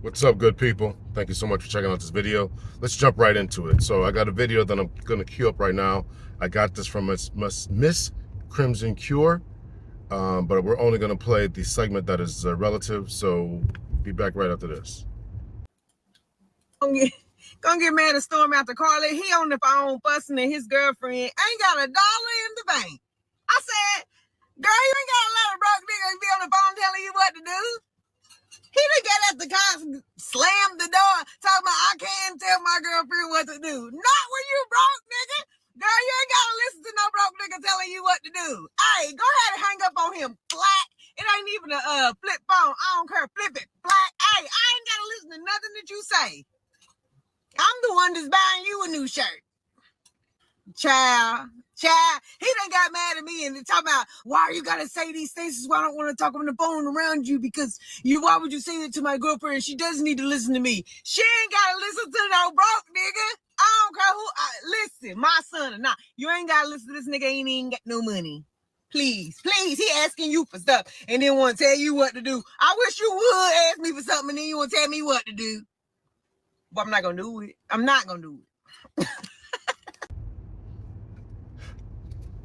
What's up, good people? Thank you so much for checking out this video. Let's jump right into it. So I got a video that I'm going to queue up right now. I got this from Miss Crimson Cure, but we're only going to play the segment that is relative. So be back right after this. Gonna get mad at Storm after Carly. He on the phone fussing at his girlfriend. Ain't got $1 in the bank. I said, girl, you ain't got to let a broke nigga be on the phone telling you what to do. He done got at the car, slammed the door, talking about I can't tell my girlfriend what to do. Not when you broke, nigga. Girl, you ain't gotta listen to no broke nigga telling you what to do. Hey, go ahead and hang up on him flat. It ain't even a flip phone. I don't care. Flip it flat. Hey, I ain't gotta listen to nothing that you say. I'm the one that's buying you a new shirt. Child, he done got mad at me and talking about why are you gotta say these things? This is why I don't want to talk on the phone around you because why would you say it to my girlfriend? She doesn't need to listen to me. She ain't gotta listen to no broke nigga. I don't care who. Listen, my son or not. You ain't gotta listen to this nigga. Ain't even got no money. Please, he asking you for stuff and then want to tell you what to do. I wish you would ask me for something and then you want to tell me what to do. But I'm not gonna do it. I'm not gonna do it.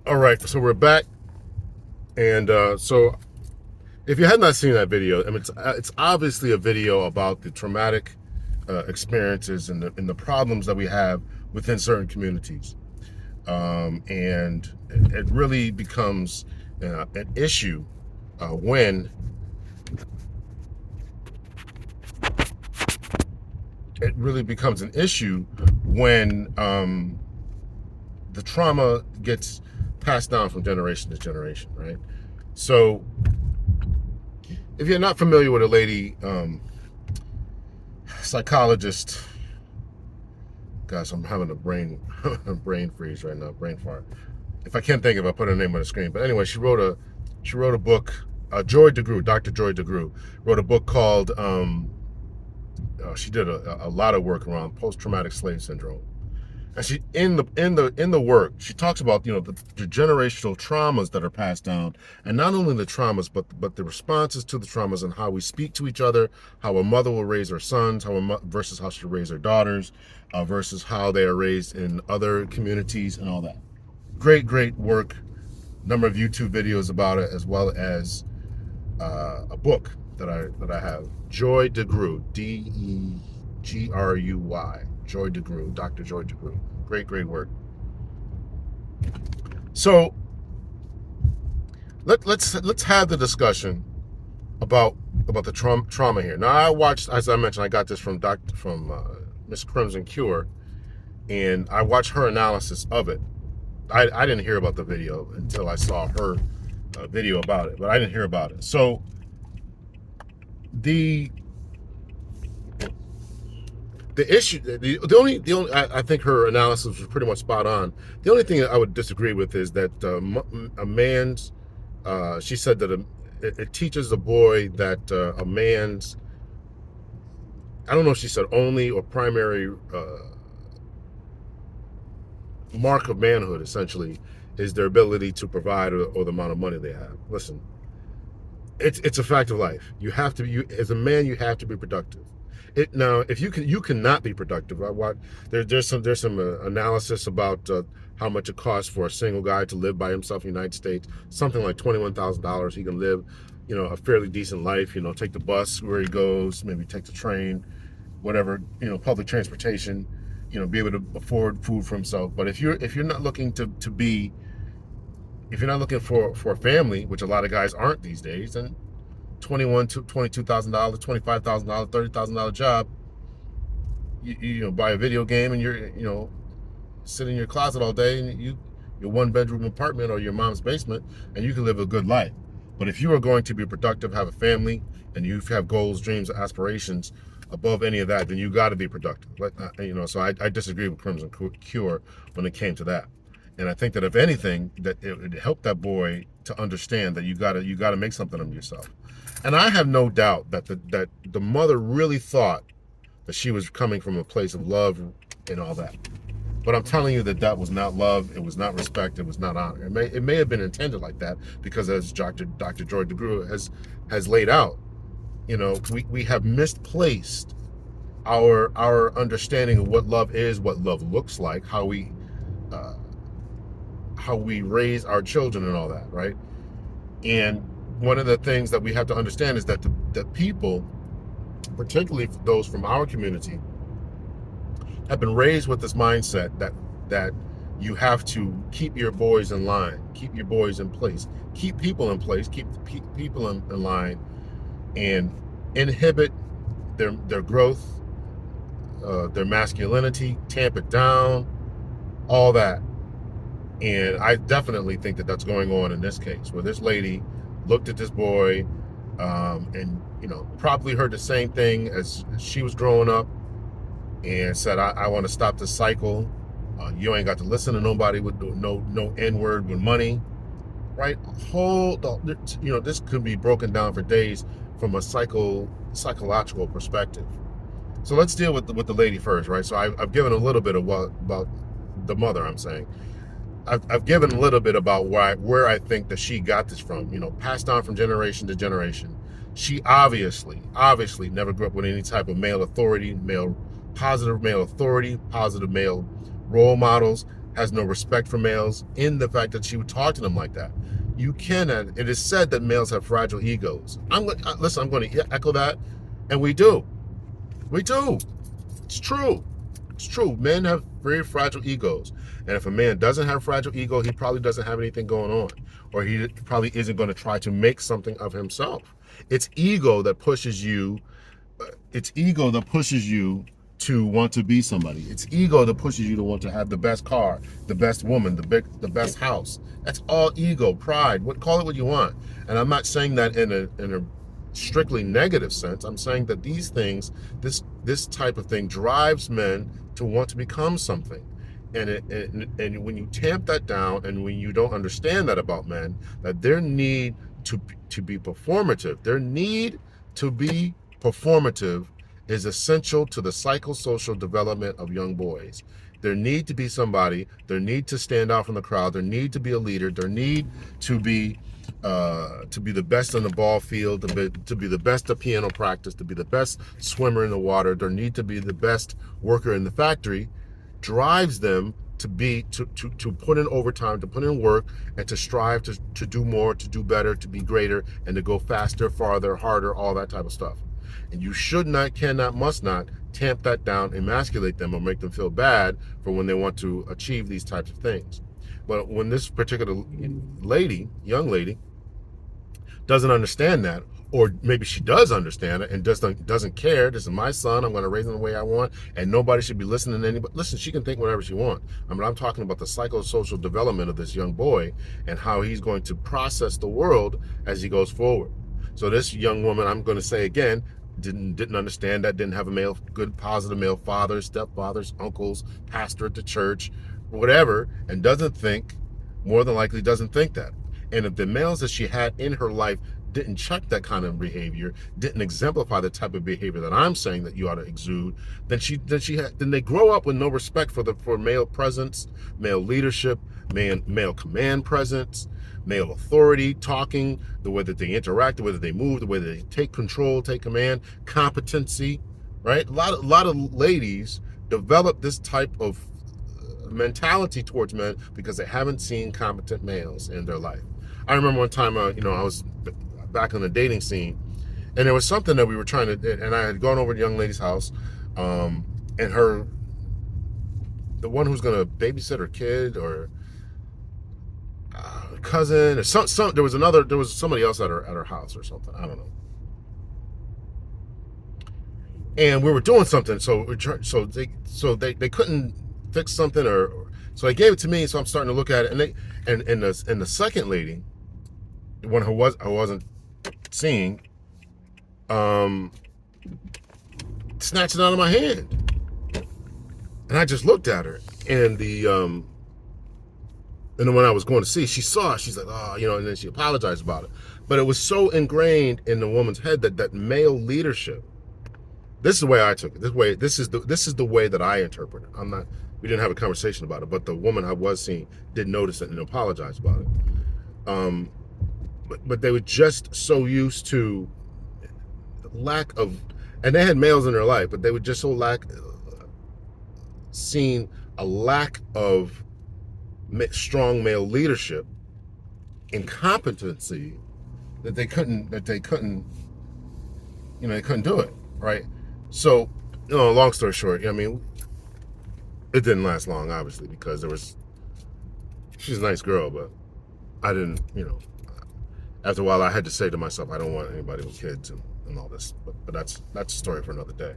All right, so we're back, and so if you have not seen that video, I mean, it's obviously a video about the traumatic experiences and the problems that we have within certain communities, and it really becomes an issue when the trauma gets passed down from generation to generation, right? So if you're not familiar with a lady psychologist, gosh, I'm having a brain freeze right now, brain fart. If I can't think of it, I'll put her name on the screen. But anyway, she wrote a book. Joy DeGruy, Dr. Joy DeGruy, wrote a book called. She did a lot of work around post-traumatic slave syndrome. And she in the work, she talks about the generational traumas that are passed down, and not only the traumas, but the responses to the traumas and how we speak to each other, how a mother will raise her sons, versus how she raise her daughters, versus how they are raised in other communities and all that. Great work. Number of YouTube videos about it, as well as a book that I have. Joy DeGruy, DeGruy. Joy DeGruy, Dr. Joy DeGruy. Great work. So let's have the discussion about the trauma here. Now, I watched, as I mentioned, I got this from Miss Crimson Cure, and I watched her analysis of it. I didn't hear about the video until I saw her video about it, but I didn't hear about it. So the issue, the only I think her analysis was pretty much spot on. The only thing that I would disagree with is that a man's, she said that it teaches a boy that a man's, I don't know if she said only or primary mark of manhood, essentially, is their ability to provide or the amount of money they have. Listen, it's a fact of life. You have to, as a man, you have to be productive. Now, if you cannot be productive. There's some analysis about how much it costs for a single guy to live by himself in the United States. Something like $21,000. He can live, a fairly decent life. Take the bus where he goes, maybe take the train, whatever, public transportation. Be able to afford food for himself. But if you're not looking if you're not looking for a family, which a lot of guys aren't these days, then $22,000, $25,000, $30,000 job, you buy a video game and you're sit in your closet all day and your 1-bedroom apartment or your mom's basement, and you can live a good life. But if you are going to be productive, have a family, and you have goals, dreams, aspirations above any of that, then you got to be productive. So I disagree with Crimson Cure when it came to that. And I think that if anything, that it would help that boy to understand that you gotta make something of yourself. And I have no doubt that the mother really thought that she was coming from a place of love and all that. But I'm telling you that was not love, it was not respect, it was not honor. It may have been intended like that, because as Dr. Joy DeGruy has laid out, we have misplaced our understanding of what love is, what love looks like, uh, how we raise our children and all that, right? And one of the things that we have to understand is that the people, particularly those from our community, have been raised with this mindset that you have to keep your boys in line, keep your boys in place, keep people in place, keep people in line, and inhibit their growth, their masculinity, tamp it down, all that. And I definitely think that that's going on in this case, where this lady looked at this boy, and probably heard the same thing as she was growing up, and said, I want to stop this cycle. You ain't got to listen to nobody with no N-word with money, right? This could be broken down for days from a psychological perspective. So let's deal with the lady first, right? So I've given a little bit of what about the mother. I'm saying I've given a little bit about where I think that she got this from, passed on from generation to generation. She obviously never grew up with any type of male authority, positive male authority, positive male role models, has no respect for males, in the fact that she would talk to them like that. It is said that males have fragile egos. I'm going to echo that, and we do. It's true. It's true. Men have very fragile egos. And if a man doesn't have a fragile ego, he probably doesn't have anything going on. Or he probably isn't going to try to make something of himself. It's ego that pushes you. It's ego that pushes you to want to be somebody. It's ego that pushes you to want to have the best car, the best woman, the best house. That's all ego, pride. Call it what you want. And I'm not saying that in a strictly negative sense. I'm saying that these things, this type of thing, drives men to want to become something. And when you tamp that down, and when you don't understand that about men, that their need to be performative, is essential to the psychosocial development of young boys. Their need to be somebody, their need to stand out from the crowd, their need to be a leader, their need to be the best on the ball field, to be the best at piano practice, to be the best swimmer in the water, their need to be the best worker in the factory, drives them to put in overtime, to put in work, and to strive to do more, to do better, to be greater, and to go faster, farther, harder, all that type of stuff. And you should not, cannot, must not tamp that down, emasculate them, or make them feel bad for when they want to achieve these types of things. But when this particular young lady, doesn't understand that, or maybe she does understand it and doesn't care. This is my son. I'm going to raise him the way I want, and nobody should be listening to anybody. Listen, she can think whatever she wants. I'm talking about the psychosocial development of this young boy and how he's going to process the world as he goes forward. So this young woman, I'm going to say again, didn't understand that, didn't have a good positive male father, stepfathers, uncles, pastor at the church, whatever, and more than likely doesn't think that. And if the males that she had in her life didn't check that kind of behavior, didn't exemplify the type of behavior that I'm saying that you ought to exude, then they grow up with no respect for male presence, male leadership, male command presence, male authority, talking, the way that they interact, the way that they move, the way that they take control, take command, competency, right? A lot of ladies develop this type of mentality towards men because they haven't seen competent males in their life. I remember one time, I was back on the dating scene, and there was something that we were trying to, and I had gone over to a young lady's house, and the one who's going to babysit her kid or cousin or there was somebody else at her house or something. I don't know. And we were doing something, so they couldn't fix something, so they gave it to me. So I'm starting to look at it, and the second lady, the one who I wasn't seeing, snatched it out of my hand, and I just looked at her, and then when I was going to see, she saw it. She's like, oh, and then she apologized about it. But it was so ingrained in the woman's head that male leadership. This is the way I took it. This is the way that I interpret it. We didn't have a conversation about it, but the woman I was seeing did notice it and apologize about it. But they were just so used to lack of, and they had males in their life, but they were just so seeing a lack of strong male leadership, incompetency, that they couldn't they couldn't do it, right? So, long story short, I mean, it didn't last long, obviously, because she's a nice girl, but I didn't, after a while, I had to say to myself, I don't want anybody with kids and all this. But that's a story for another day.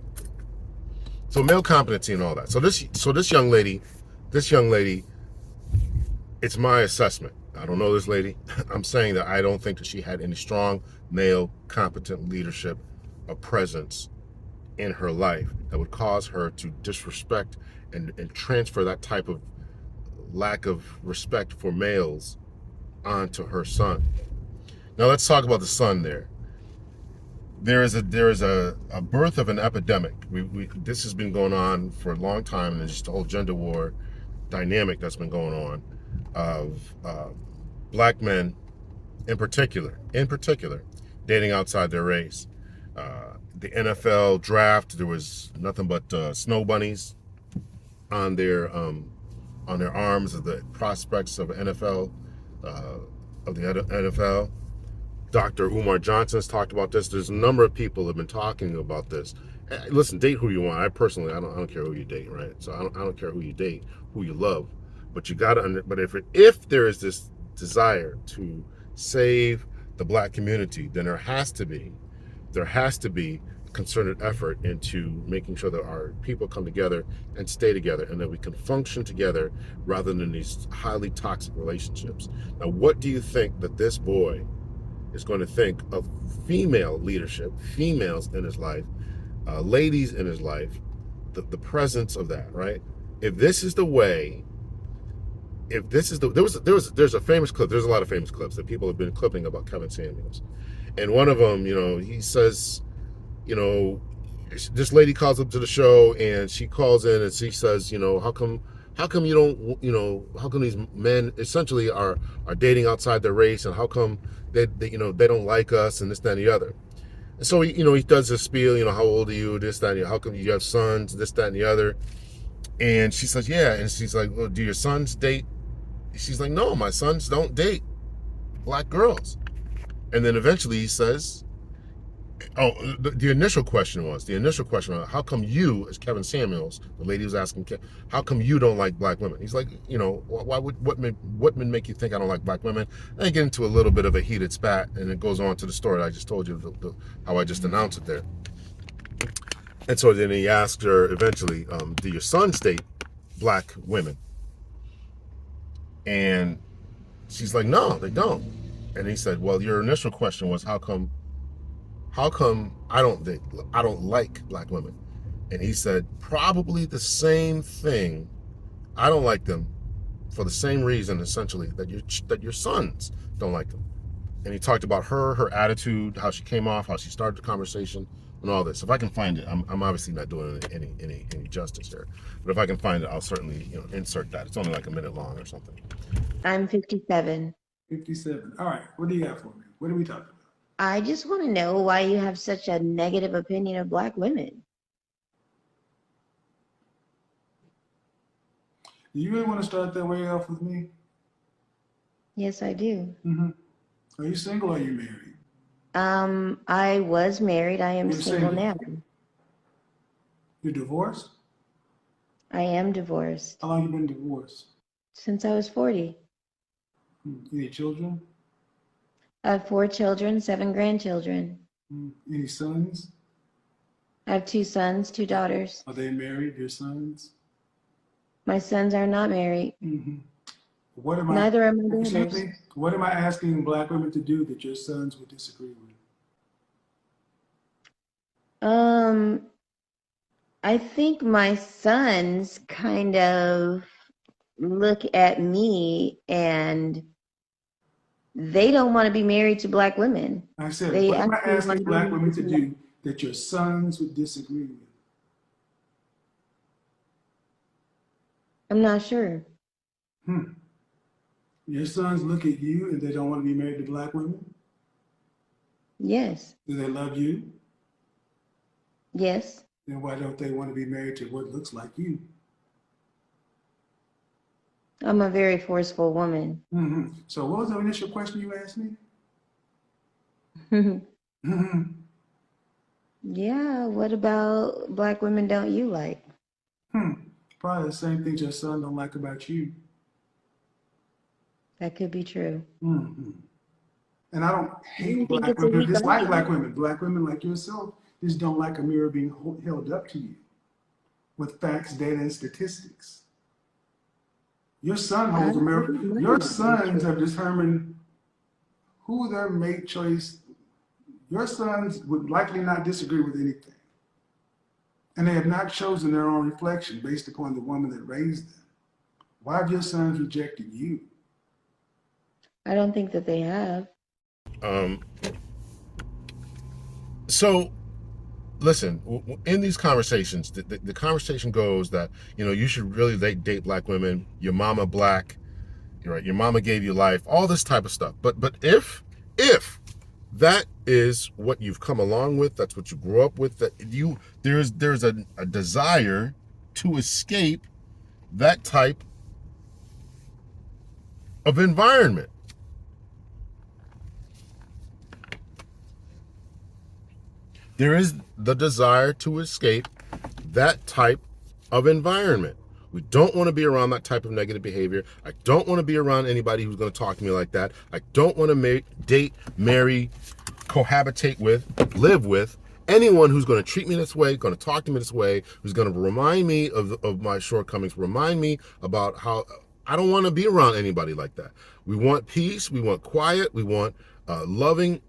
So male competency and all that. So this young lady, it's my assessment. I don't know this lady. I'm saying that I don't think that she had any strong male competent leadership or presence in her life that would cause her to disrespect and transfer that type of lack of respect for males onto her son. Now let's talk about the son there. There is a birth of an epidemic. This has been going on for a long time, and there's just a whole gender war dynamic that's been going on of black men in particular dating outside their race. The NFL draft, there was nothing but snow bunnies on their arms of the prospects of NFL of the NFL. Dr. Umar Johnson's talked about this. There's a number of people who have been talking about this. Listen, date who you want. I personally, I don't care who you date, right? So I don't care who you date, who you love, but you got to. But if there is this desire to save the black community, then there has to be concerted effort into making sure that our people come together and stay together, and that we can function together rather than these highly toxic relationships. Now, what do you think that this boy is going to think of female leadership, females in his life, ladies in his life, the presence of that, right? If this is the way, there's a famous clip. There's a lot of famous clips that people have been clipping about Kevin Samuels, and one of them, he says, this lady calls up to the show, and she calls in and she says, how come you don't, how come these men essentially are dating outside their race, and how come they don't like us, and this, that, and the other. And so he does this spiel, how old are you, this, that, and the other, how come you have sons, this, that, and the other. And she says, yeah. And she's like, well, do your sons date? She's like, no, my sons don't date black girls. And then eventually he says, the initial question was, how come you, as Kevin Samuels, the lady was asking, how come you don't like black women? He's like, why would what would make you think I don't like black women? And they get into a little bit of a heated spat, and it goes on to the story I just told you, how I just announced it there. And so then he asked her eventually, do your sons date black women? And she's like, no, they don't. And he said, well, your initial question was, how come I don't like black women? And he said, probably the same thing. I don't like them for the same reason, essentially, that your sons don't like them. And he talked about her attitude, how she came off, how she started the conversation, and all this. If I can find it, I'm obviously not doing any justice here, but if I can find it, I'll certainly insert that. It's only like a minute long or something. I'm 57. 57. All right. What do you got for me? What are we talking about? I just want to know why you have such a negative opinion of black women. Do you really want to start that way off with me? Yes, I do. Mm-hmm. Are you single or are you married? I was married. I am single now. You're divorced? I am divorced. How long have you been divorced? Since I was 40. Any children? I have 4 children, 7 grandchildren. Any sons? I have 2 sons, 2 daughters. Are they married, your sons? My sons are not married. Mm-hmm. Neither are my daughters. What am I asking black women to do that your sons would disagree with? I think my sons kind of look at me and they don't want to be married to black women. I said, what am I asking black women to do that your sons would disagree with? I'm not sure. Your sons look at you and they don't want to be married to black women? Yes. Do they love you? Yes. Then why don't they want to be married to what looks like you? I'm a very forceful woman. So what was the initial question you asked me? Mm-hmm. Yeah, what about black women don't you like? Probably the same things your son don't like about you. That could be true. And I don't I hate don't think black it's a women, weak dislike black argument. women. Black women like yourself just don't like a mirror being held up to you with facts, data, and statistics. Your son I holds a mirror. don't mind Your that being sons true. have determined who their mate choice. Your sons would likely not disagree with anything. And they have not chosen their own reflection based upon the woman that raised them. Why have your sons rejected you? I don't think that they have. Um, so listen, in these conversations, the conversation goes that, you should really date black women. Your mama black, right? Your mama gave you life, all this type of stuff. But if that is what you've come along with, that's what you grew up with, that there's a desire to escape that type of environment. There is the desire to escape that type of environment. We don't want to be around that type of negative behavior. I don't want to be around anybody who's going to talk to me like that. I don't want to date, marry, cohabitate with, live with anyone who's going to treat me this way, going to talk to me this way, who's going to remind me of my shortcomings, remind me about how I don't want to be around anybody like that. We want peace. We want quiet. We want loving,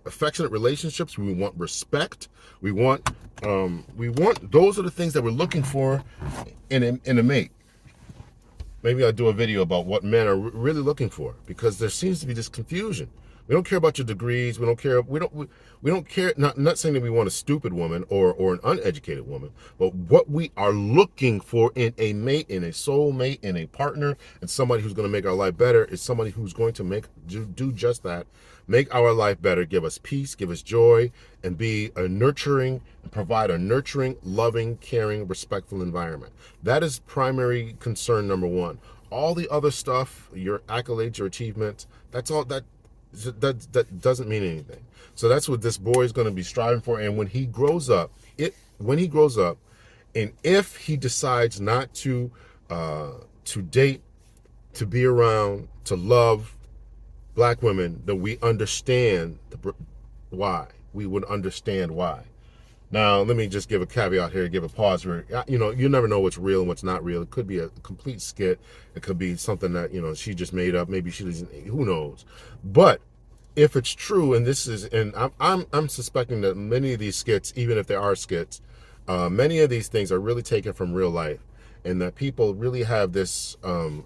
affectionate relationships. We want respect. We want those are the things that we're looking for in a mate. Maybe I'll do a video about what men are really looking for, because there seems to be this confusion. We don't care about your degrees. We don't care. We don't care. Not saying that we want a stupid woman or an uneducated woman, but what we are looking for in a mate, in a soul mate, in a partner, and somebody who's going to make our life better is somebody who's going to do just that, make our life better, give us peace, give us joy, and be a nurturing and provide a nurturing, loving, caring, respectful environment. That is primary concern number one. All the other stuff, your accolades, your achievements, that's all that doesn't mean anything. So that's what this boy is going to be striving for. And when he grows up, and if he decides not to date, to be around, to love black women, then we understand why. We would understand why. Now, let me just give a caveat here, give a pause here. You never know what's real and what's not real. It could be a complete skit. It could be something that, she just made up. Maybe she doesn't, who knows? But if it's true, and I'm suspecting that many of these skits, even if they are skits, many of these things are really taken from real life, and that people really have this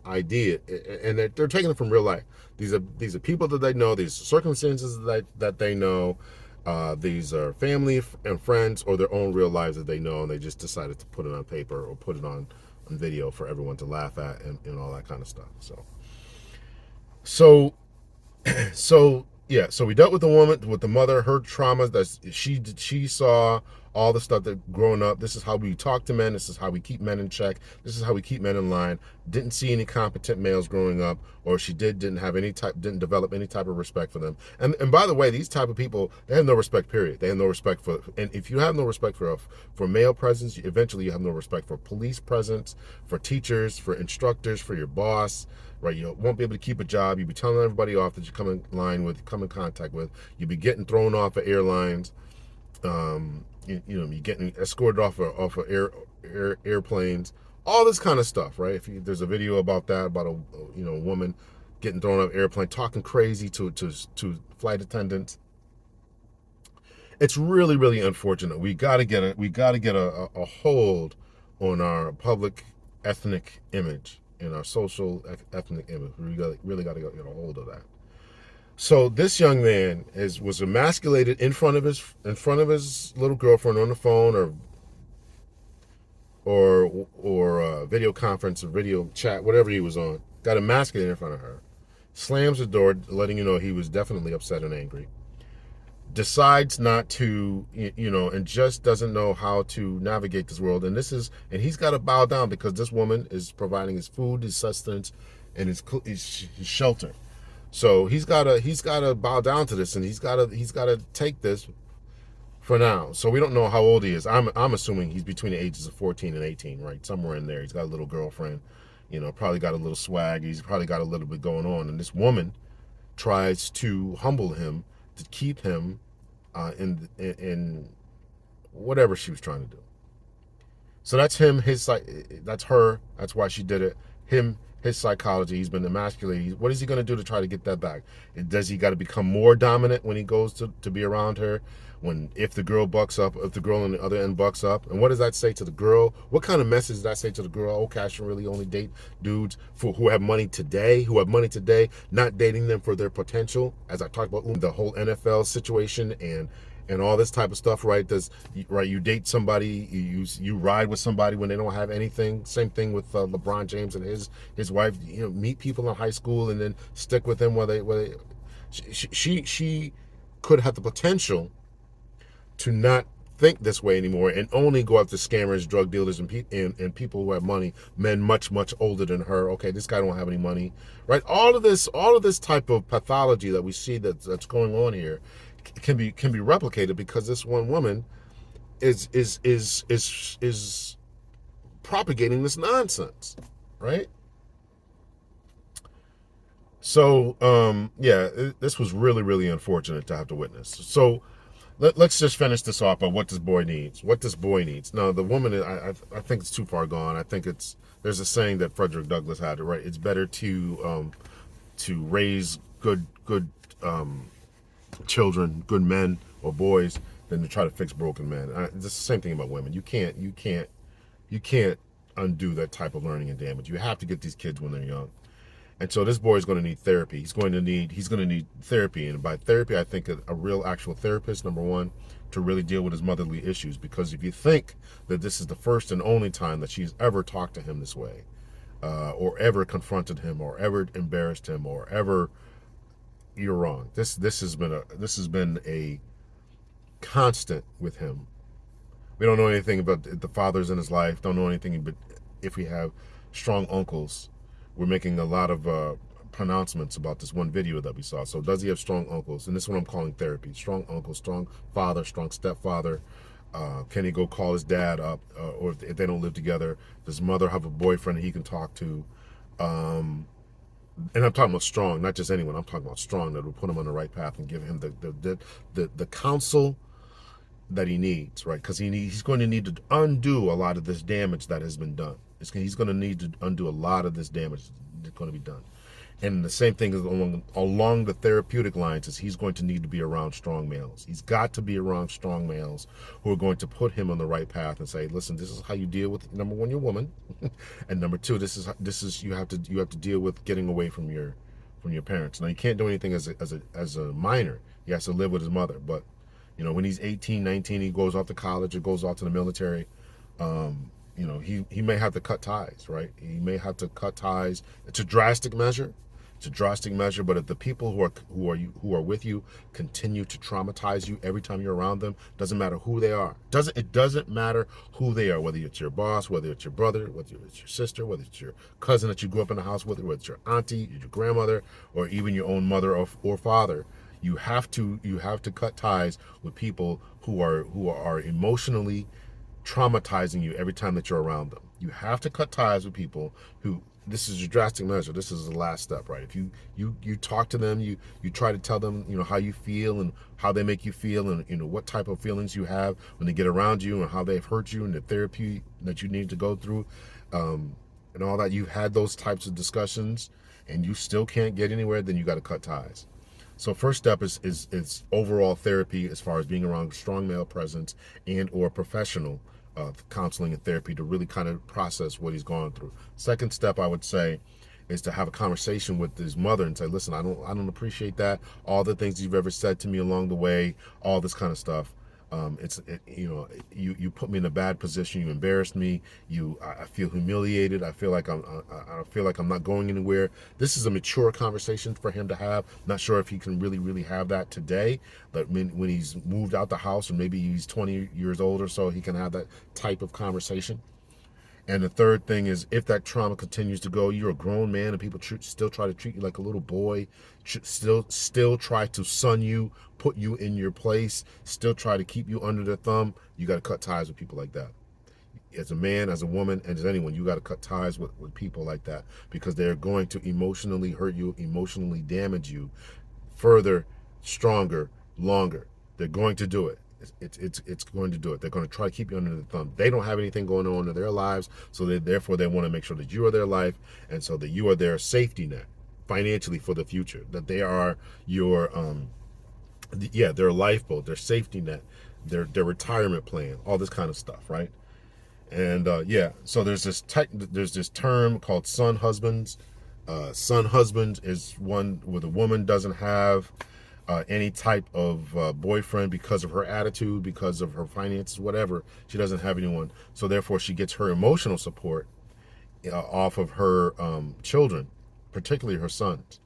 idea, and they're taking it from real life. These are people that they know, these circumstances that they know. These are family and friends, or their own real lives that they know, and they just decided to put it on paper or put it on video for everyone to laugh at, and all that kind of stuff. So yeah, so we dealt with the woman, with the mother, her traumas that she saw, all the stuff that growing up. This is how we talk to men. This is how we keep men in check. This is how we keep men in line. Didn't see any competent males growing up, or she didn't develop any type of respect for them. And by the way, these type of people, they have no respect. Period. They have no respect for. And if you have no respect for male presence, eventually you have no respect for police presence, for teachers, for instructors, for your boss. Right, you won't be able to keep a job. You'll be telling everybody off that you come in contact with. You'll be getting thrown off of airlines. You're getting escorted off of airplanes. All this kind of stuff, right? There's a video about that, about a woman getting thrown off an airplane, talking crazy to flight attendants. It's really, really unfortunate. We got to get a hold on our public ethnic image and our social ethnic image. We really got to get a hold of that. So this young man was emasculated in front of his little girlfriend on the phone or video conference or video chat, whatever he was on. Got emasculated in front of her. Slams the door, letting you know he was definitely upset and angry. decides not to, and just doesn't know how to navigate this world. And he's got to bow down because this woman is providing his food, his sustenance, and his shelter. So he's gotta bow down to this, and he's gotta take this for now. So we don't know how old he is. I'm assuming he's between the ages of 14 and 18, right? Somewhere in there. He's got a little girlfriend, probably got a little swag. He's probably got a little bit going on. And this woman tries to humble him to keep him in whatever she was trying to do. So that's him. That's her. That's why she did it. Him. His psychology. He's been emasculated. What is he going to do to try to get that back? Does he got to become more dominant when he goes to be around her? If the girl bucks up, if the girl on the other end bucks up, and what does that say to the girl? What kind of message does that say to the girl? Oh, Cash should really only date dudes who have money today, not dating them for their potential. As I talked about the whole NFL situation and all this type of stuff, right? You date somebody, you ride with somebody when they don't have anything. Same thing with LeBron James and his wife. Meet people in high school and then stick with them she could have the potential to not think this way anymore and only go after scammers, drug dealers, and people who have money, men much older than her. Okay, this guy don't have any money, right? All of this type of pathology that we see that's going on here can be replicated because this one woman is propagating this nonsense, right? So this was really unfortunate to have to witness. So let's just finish this off by what this boy needs. Now, the woman, I think it's too far gone. I think there's a saying that Frederick Douglass had, right? It's better to raise good children, good men or boys, than to try to fix broken men. It's the same thing about women. You can't undo that type of learning and damage. You have to get these kids when they're young. And so this boy is going to need therapy. He's going to need therapy. And by therapy, I think a real actual therapist, number one, to really deal with his motherly issues. Because if you think that this is the first and only time that she's ever talked to him this way, or ever confronted him, or ever embarrassed him, or ever, you're wrong. This has been a constant with him. We don't know anything about the fathers in his life. Don't know anything, but if we have strong uncles, we're making a lot of pronouncements about this one video that we saw. So does he have strong uncles? And this is what I'm calling therapy. Strong uncle, strong father, strong stepfather. Can he go call his dad up? Or if they don't live together, does his mother have a boyfriend that he can talk to? And I'm talking about strong, not just anyone. I'm talking about strong that will put him on the right path and give him the counsel that he needs, right? Because he's going to need to undo a lot of this damage that has been done. He's going to need to undo a lot of this damage that's going to be done. And the same thing is along the therapeutic lines is he's going to need to be around strong males. He's got to be around strong males who are going to put him on the right path and say, listen, this is how you deal with, number one, your woman, and number two, this is you have to deal with getting away from your parents. Now, you can't do anything as a minor. He has to live with his mother, but when he's 18, 19, he goes off to college or goes off to the military. He may have to cut ties, right? He may have to cut ties. It's a drastic measure. But if the people who are with you continue to traumatize you every time you're around them, doesn't matter who they are. It doesn't matter who they are, whether it's your boss, whether it's your brother, whether it's your sister, whether it's your cousin that you grew up in the house with, whether it's your auntie, your grandmother, or even your own mother or father. You have to cut ties with people who are emotionally traumatizing you every time that you're around them. You have to cut ties with people who, this is your drastic measure. This is the last step, right? If you talk to them, you try to tell them, how you feel and how they make you feel, and what type of feelings you have when they get around you, and how they've hurt you, and the therapy that you need to go through, and all that. You've had those types of discussions, and you still can't get anywhere. Then you got to cut ties. So first step is overall therapy, as far as being around strong male presence and or professional counseling and therapy to really kind of process what he's gone through. Second step, I would say, is to have a conversation with his mother and say, listen, I don't appreciate that. All the things you've ever said to me along the way, all this kind of stuff. You put me in a bad position. You embarrassed me. I feel humiliated. I feel like I feel like I'm not going anywhere. This is a mature conversation for him to have. Not sure if he can really have that today, but when he's moved out the house, or maybe he's 20 years old or so, he can have that type of conversation. And the third thing is, if that trauma continues to go, you're a grown man and people still try to treat you like a little boy, still try to son you, put you in your place, still try to keep you under their thumb. You got to cut ties with people like that. As a man, as a woman, and as anyone, you got to cut ties with people like that, because they're going to emotionally hurt you, emotionally damage you further, stronger, longer. They're going to do it. It's going to do it. They're going to try to keep you under the thumb. They don't have anything going on in their lives, so therefore they want to make sure that you are their life, and so that you are their safety net financially for the future. That they are your their lifeboat, their safety net, their retirement plan, all this kind of stuff, right? And so there's this term called son husbands. Son husband is one where the woman doesn't have any type of boyfriend because of her attitude, because of her finances, whatever. She doesn't have anyone, so therefore she gets her emotional support off of her children, particularly her sons.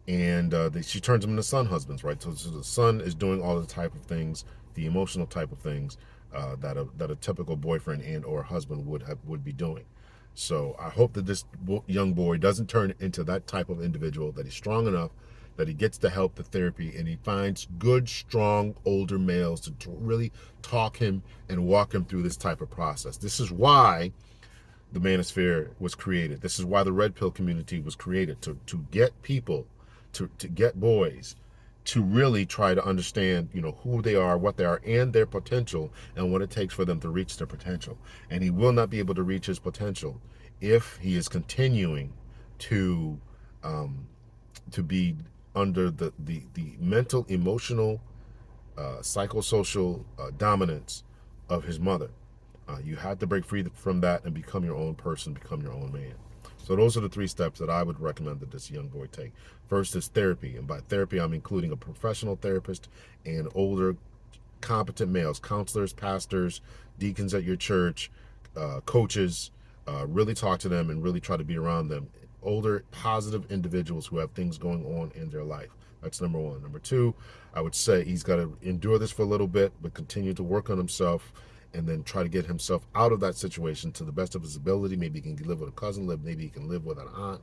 And she turns them into son husbands, right? So the son is doing all the type of things, the emotional type of things that a typical boyfriend and or husband would be doing. So I hope that this young boy doesn't turn into that type of individual, that he's strong enough, that he gets the help, the therapy, and he finds good, strong, older males to really talk him and walk him through this type of process. This is why the manosphere was created. This is why the red pill community was created, to get people, to get boys to really try to understand, who they are, what they are, and their potential, and what it takes for them to reach their potential. And he will not be able to reach his potential if he is continuing to be under the mental, emotional, psychosocial dominance of his mother. You have to break free from that and become your own person, become your own man. So those are the 3 steps that I would recommend that this young boy take. First is therapy, and by therapy I'm including a professional therapist and older, competent males, counselors, pastors, deacons at your church, coaches. Really talk to them and really try to be around them. Older, positive individuals who have things going on in their life. That's number 1. Number 2, I would say he's got to endure this for a little bit, but continue to work on himself, and then try to get himself out of that situation to the best of his ability. Maybe he can live with a cousin, maybe he can live with an aunt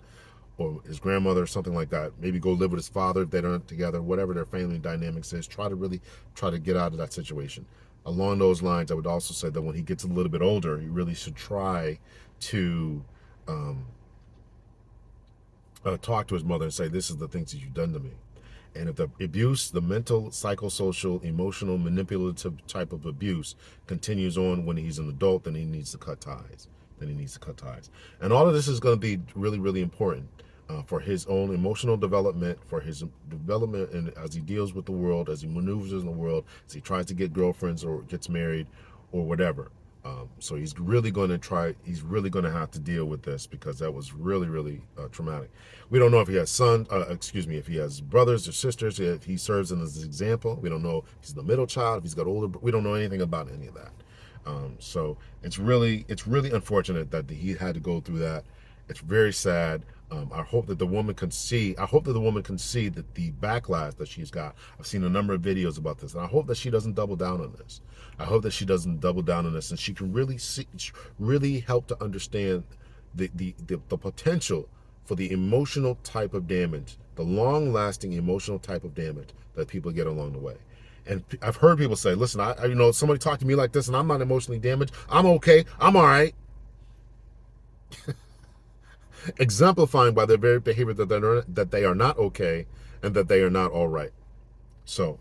or his grandmother or something like that. Maybe go live with his father if they aren't together, whatever their family dynamics is. Try to get out of that situation. Along those lines, I would also say that when he gets a little bit older, he really should try to talk to his mother and say, this is the things that you've done to me. And if the abuse, the mental, psychosocial, emotional, manipulative type of abuse continues on when he's an adult, then he needs to cut ties. And all of this is going to be really important for his own emotional development, for his development, and as he deals with the world, as he maneuvers in the world, as he tries to get girlfriends or gets married or whatever. So he's really going to have to deal with this, because that was really traumatic. We don't know if he has if he has brothers or sisters, if he serves as an example. We don't know if he's the middle child, if he's got older. We don't know anything about any of that. So it's really unfortunate that he had to go through that. It's very sad. I hope that the woman can see. That the backlash that she's got. I've seen a number of videos about this, and I hope that she doesn't double down on this. And she can really help to understand the potential for the emotional type of damage, the long-lasting emotional type of damage that people get along the way. And I've heard people say, "Listen, somebody talk to me like this, and I'm not emotionally damaged. I'm okay. I'm all right." Exemplifying by their very behavior that they are not okay and that they are not all right. So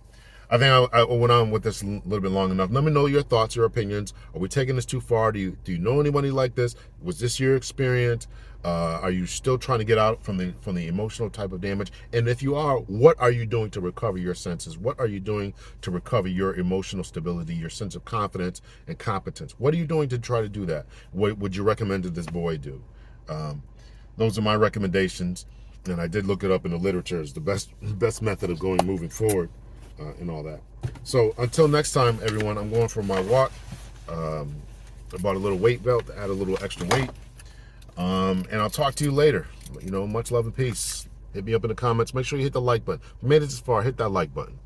I think I went on with this a little bit long enough. Let me know your thoughts, your opinions. Are we taking this too far? Do you know anybody like this? Was this your experience? Are you still trying to get out from the emotional type of damage? And if you are, what are you doing to recover your senses? What are you doing to recover your emotional stability, your sense of confidence and competence? What are you doing to try to do that? What would you recommend that this boy do? Those are my recommendations, and I did look it up in the literature as the best method of moving forward and all that. So until next time, everyone, I'm going for my walk. I bought a little weight belt to add a little extra weight. And I'll talk to you later. Much love and peace. Hit me up in the comments. Make sure you hit the like button. If you made it this far, hit that like button.